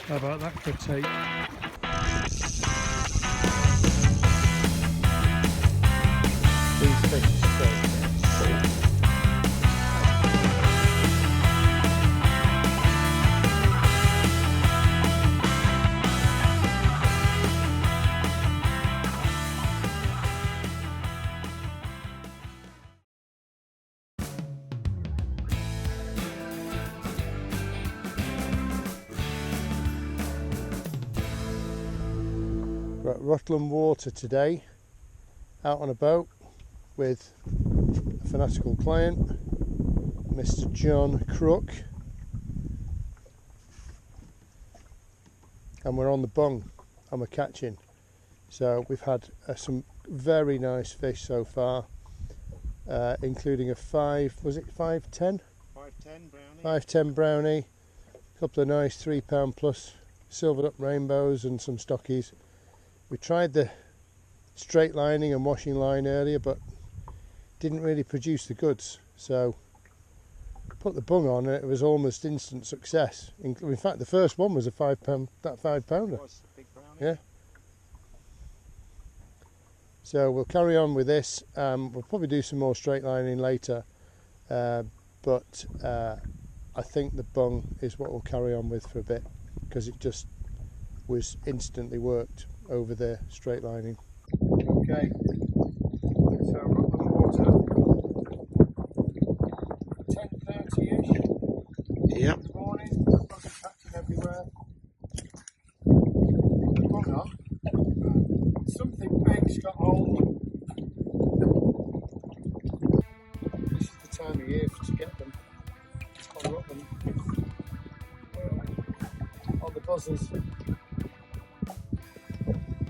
How about that for tape? These fish are so cool. We're at Rutland Water today, out on a boat with a fanatical client, Mr. John Crook, and we're on the bung and we're catching. So we've had some very nice fish so far, including a 510? 510 brownie. 510 brownie, a couple of nice £3 plus silvered up rainbows and some stockies. We tried the straight lining and washing line earlier, but didn't really produce the goods. So put the bung on and it was almost instant success. In fact, the first one was a £5, that £5-pounder. It was a big brownie. Yeah. So we'll carry on with this. We'll probably do some more straight lining later, but I think the bung is what we'll carry on with for a bit, because it just was instantly worked over the straight lining. Okay, so Rutland Water, 10:30ish. Yep. Good morning, buzzing catching everywhere. Bung on. Something big's got hold. This is the time of year to get them on Rutland, on the buzzers.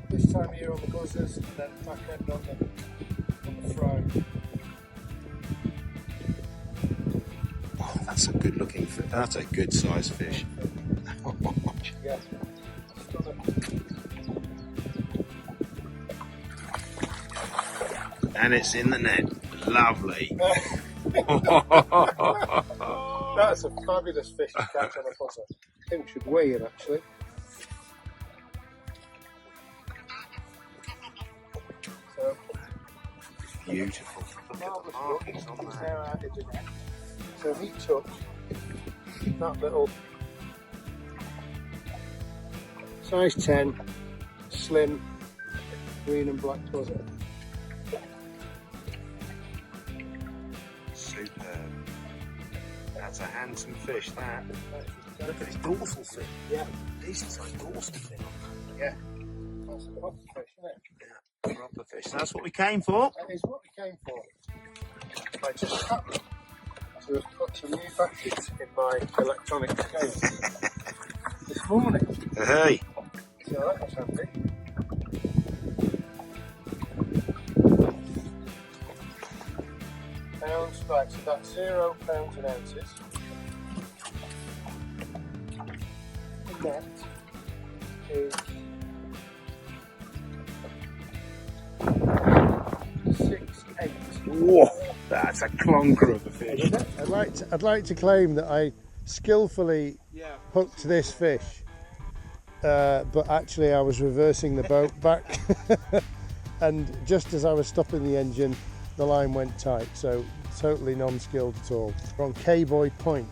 This time of year on the buzzers, and then back end on the fry. Oh, that's a good looking fish. That's a good size fish. Yeah. And it's in the net. Lovely. That's a fabulous fish to catch on a buzzer. I think we should weigh him actually. So, Beautiful. Look at the markings on he's that. now out of the net. So he took that little size 10 slim green and black buzzer. Superb. That's a handsome fish, that. Look at his dorsal fin. Yeah. Decent sized dorsal fin. Yeah. That's a proper fish, isn't it? Yeah, proper fish. That's what we came for. That is what we came for. I just happened to have put some new batteries in my electronic scale this morning. Hey. So that was handy. Pounds, right, so that's £0 in ounces. The net is 6'8". Whoa, that's a clunker of a fish. I'd like to claim that I skillfully hooked this fish, but actually I was reversing the boat back, and just as I was stopping the engine, the line went tight. So totally non-skilled at all. We're on K-Boy Point,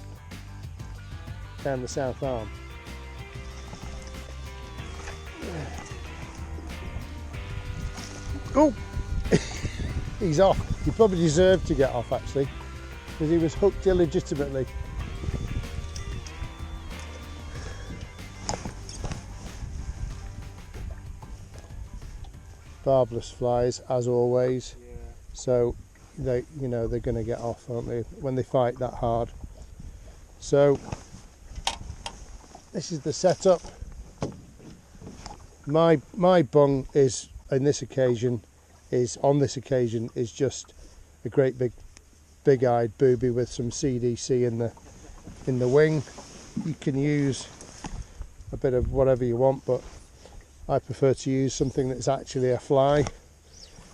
down the South Arm. Oh, he's off. He probably deserved to get off actually, because he was hooked illegitimately. Barbless flies as always. Yeah. So they're going to get off, aren't they, when they fight that hard. So this is the setup. My bung is on this occasion is just a great big-eyed booby with some CDC in the wing. You can use a bit of whatever you want, but I prefer to use something that's actually a fly.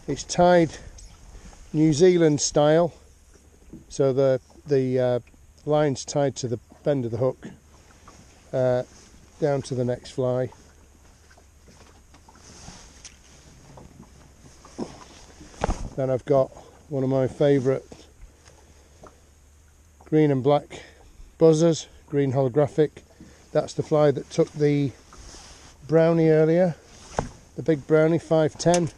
It's tied New Zealand style, so the line's tied to the bend of the hook, down to the next fly. Then I've got one of my favourite green and black buzzers, green holographic. That's the fly that took the brownie earlier, the big brownie, 510.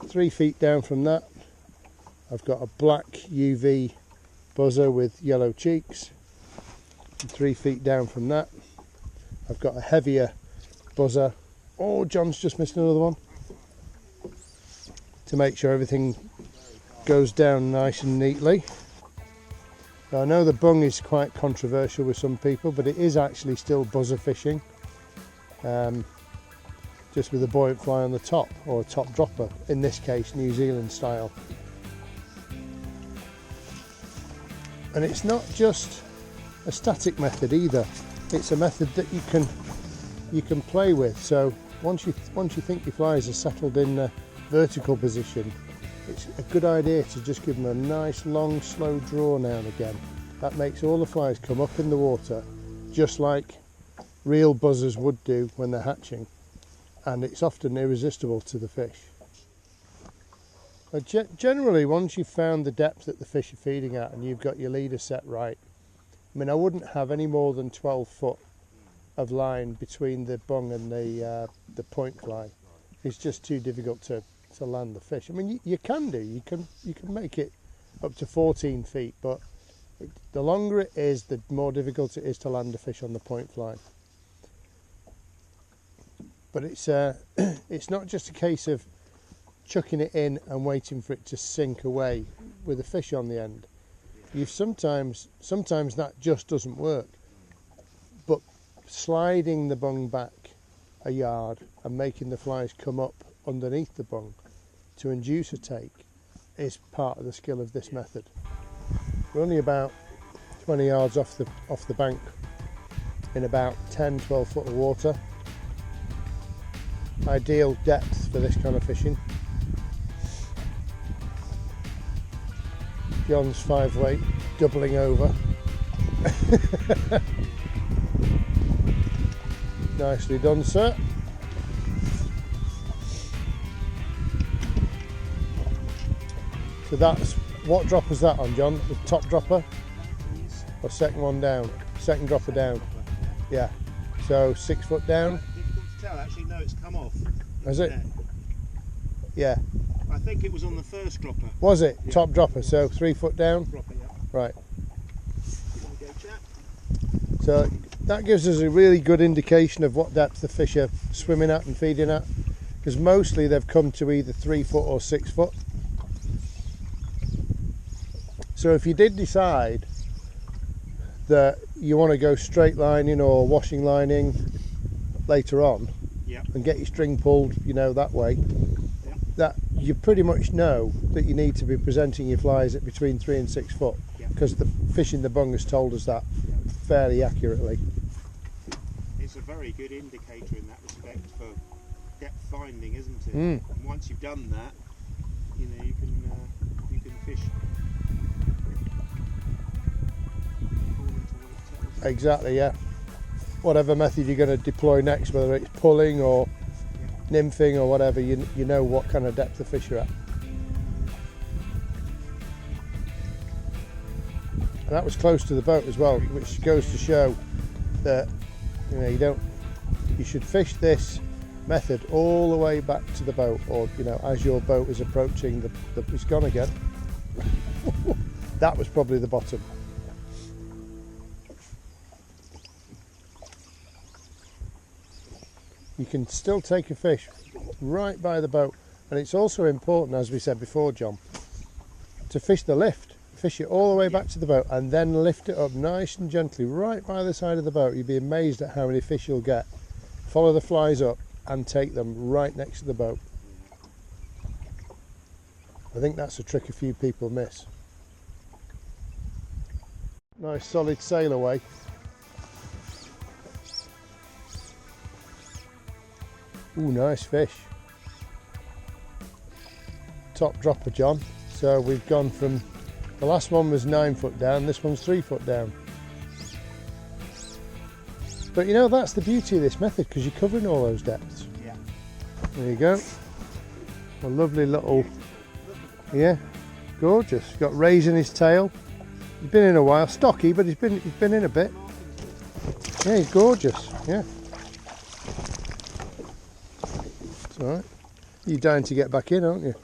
3 feet down from that, I've got a black UV buzzer with yellow cheeks. And 3 feet down from that, I've got a heavier buzzer. Oh, John's just missed another one. To make sure everything goes down nice and neatly. Now, I know the bung is quite controversial with some people, but it is actually still buzzer fishing, just with a buoyant fly on the top, or a top dropper, in this case New Zealand style. And it's not just a static method either, it's a method that you can play with. So once you think your flies are settled in a vertical position, it's a good idea to just give them a nice long slow draw now and again. That makes all the flies come up in the water just like real buzzers would do when they're hatching, and it's often irresistible to the fish. But generally, once you've found the depth that the fish are feeding at and you've got your leader set right, I mean, I wouldn't have any more than 12 foot of line between the bung and the point fly. It's just too difficult to land the fish. I mean, you can make it up to 14 feet, but the longer it is, the more difficult it is to land a fish on the point fly. But it's not just a case of chucking it in and waiting for it to sink away with a fish on the end. Sometimes that just doesn't work. But sliding the bung back a yard and making the flies come up underneath the bung to induce a take is part of the skill of this method. We're only about 20 yards off the bank in about 10-12 foot of water. Ideal depth for this kind of fishing. John's 5-weight doubling over. Nicely done, sir. So that's, what drop was that on, John? The top dropper? Or second one down? Second dropper down. Yeah. So 6 foot down. Difficult to tell, actually. No, it's come off. Has it? Net. Yeah. I think it was on the first dropper. Was it? Yeah. Top dropper, so 3 foot down? Dropper, yeah. Right. There you go, chap. So that gives us a really good indication of what depth the fish are swimming at and feeding at, because mostly they've come to either 3 foot or 6 foot. So if you did decide that you want to go straight lining or washing lining later on, yeah, and get your string pulled, that way, yeah, that you pretty much know that you need to be presenting your flies at between 3 and 6 foot, because the fish in the bung has told us that fairly accurately. It's a very good indicator in that respect for depth finding, isn't it? Mm. And once you've done that, you can fish. Exactly, yeah. Whatever method you're going to deploy next, whether it's pulling or nymphing or whatever, you know what kind of depth the fish are at. And that was close to the boat as well, which goes to show that you should fish this method all the way back to the boat, or as your boat is approaching it's gone again. That was probably the bottom. You can still take a fish right by the boat, and it's also important, as we said before, John, to fish the lift. Fish it all the way back to the boat and then lift it up nice and gently right by the side of the boat. You'd be amazed at how many fish you'll get. Follow the flies up and take them right next to the boat. I think that's a trick a few people miss. Nice solid sail away. Ooh, nice fish. Top dropper, John. So we've gone from, the last one was 9 foot down, this one's 3 foot down. But you know, that's the beauty of this method, because you're covering all those depths. Yeah. There you go. A lovely little, yeah, gorgeous. Got rays in his tail. He's been in a while, stocky, but he's been in a bit. Yeah, he's gorgeous. Yeah. It's all right. You're dying to get back in, aren't you?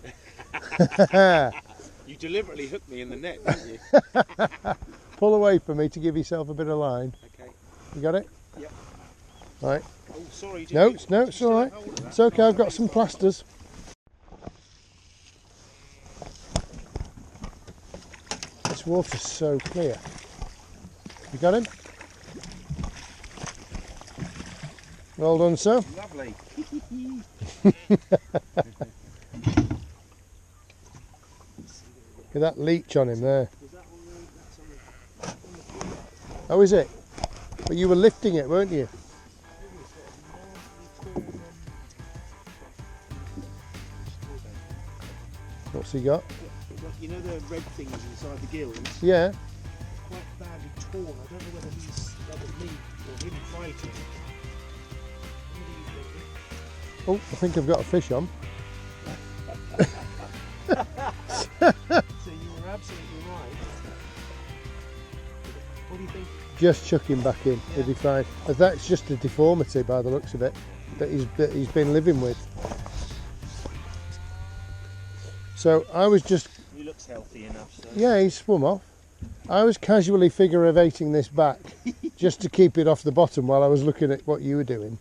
You deliberately hooked me in the net, didn't you? Pull away from me to give yourself a bit of line. Okay. You got it? Yep. Right. Oh, sorry. No, it's all right. It's okay. I've got some plasters. This water's so clear. You got him? Well done, sir. Lovely. Look at that leech on him there. Oh, is it? But you were lifting it, weren't you? What's he got? You know the red things inside the gills? Yeah. Quite badly torn. I don't know whether he's me or him fighting. Oh, I think I've got a fish on. So you were absolutely right. What do you think? Just chuck him back in, he'll be fine. That's just a deformity by the looks of it that he's been living with. So I was just... He looks healthy enough, so... Yeah, he swum off. I was casually figure of eighting this back just to keep it off the bottom while I was looking at what you were doing,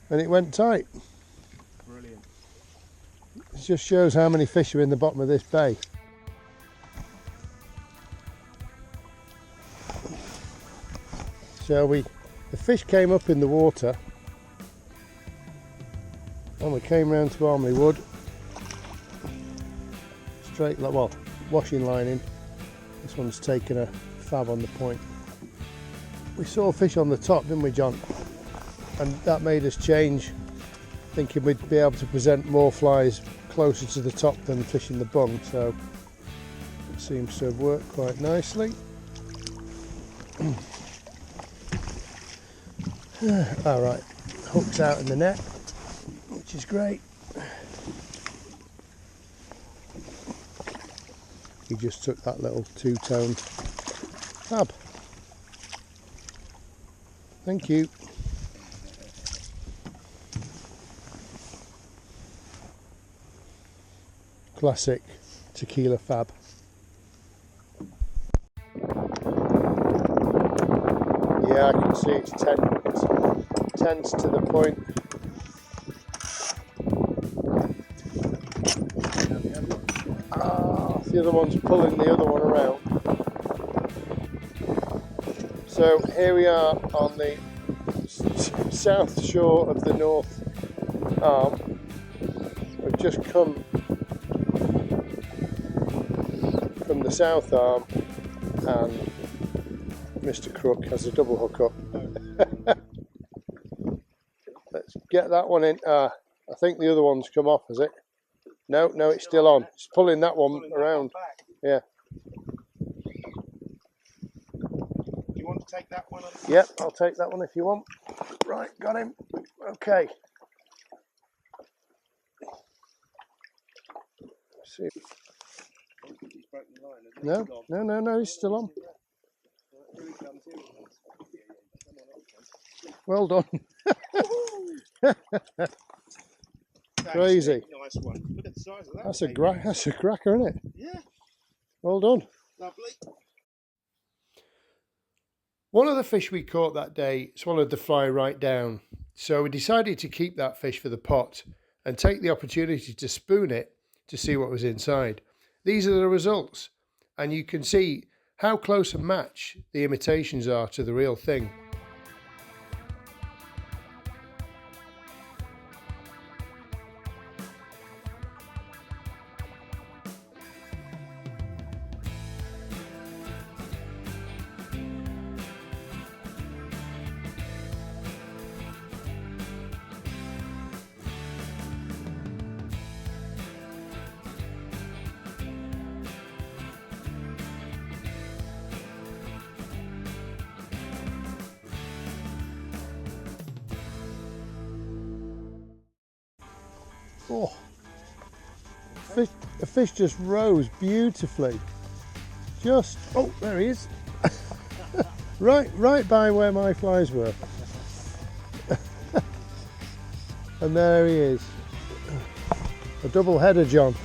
and it went tight. Brilliant. It just shows how many fish are in the bottom of this bay. So the fish came up in the water and we came round to Armley Wood, straight, well, washing line in. This one's taken a fab on the point. We saw fish on the top, didn't we, John? And that made us change, thinking we'd be able to present more flies closer to the top than fishing the bung, so it seems to have worked quite nicely. Alright, hook's out in the net, which is great. He just took that little two-tone fab. Thank you. Classic tequila fab. Yeah, I can see it's tense to the point. The other one's pulling the other one around. So here we are on the south shore of the North Arm. We've just come from the South Arm and Mr. Crook has a double hookup. Let's get that one in. I think the other one's come off, has it? No, it's still on. It's pulling that one around. Yeah. Do you want to take that one? Yep, I'll take that one if you want. Right, got him. Okay. Let's see. No, he's still on. Well done. Crazy. Nice one. Look at the size of that. That's a cracker, isn't it? Yeah. Well done. Lovely. One of the fish we caught that day swallowed the fly right down, so we decided to keep that fish for the pot and take the opportunity to spoon it to see what was inside. These are the results, and you can see how close a match the imitations are to the real thing. Oh, the fish just rose beautifully. Just, oh, there he is. right by where my flies were. And there he is. A double header, John.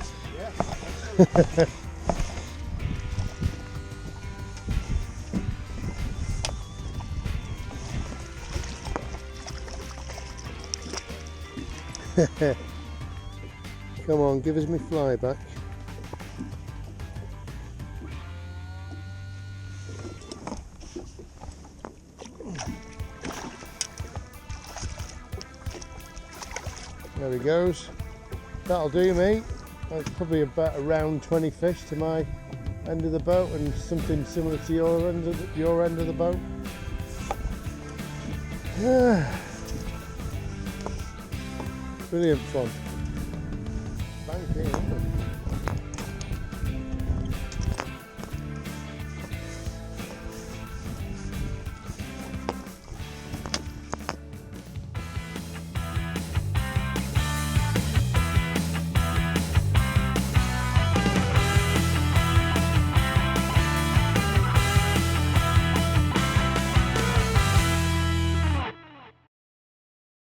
Yeah. Come on, give us my fly back. There he goes. That'll do me. That's probably about around 20 fish to my end of the boat, and something similar to your end of the boat. Brilliant fun. Thank you.